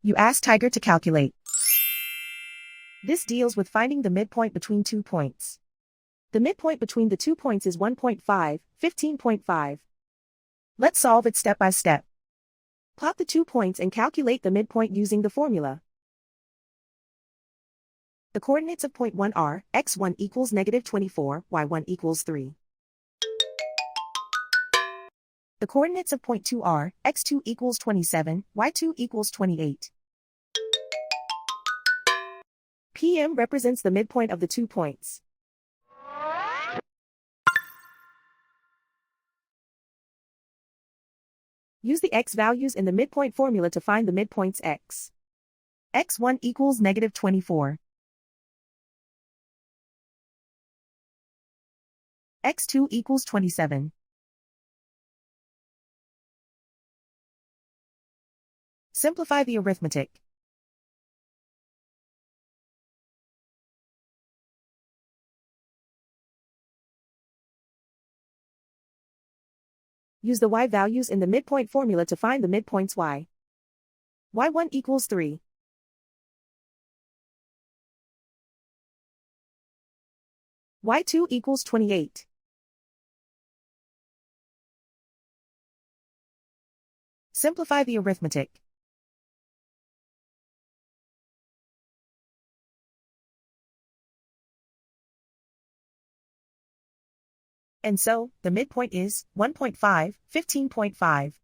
You ask Tiger to calculate. This deals with finding the midpoint between 2 points. The midpoint between the 2 points is 1.5, 15.5. Let's solve it step by step. Plot the 2 points and calculate the midpoint using the formula. The coordinates of point 1 are, x1 equals -24, y1 equals 3. The coordinates of point 2 are, x2 equals 27, y2 equals 28. PM represents the midpoint of the 2 points. Use the x values in the midpoint formula to find the midpoints x. x1 equals -24. x2 equals 27. Simplify the arithmetic. Use the y values in the midpoint formula to find the midpoints y. y1 equals 3. y2 equals 28. Simplify the arithmetic. And so, the midpoint is 1.5, 15.5.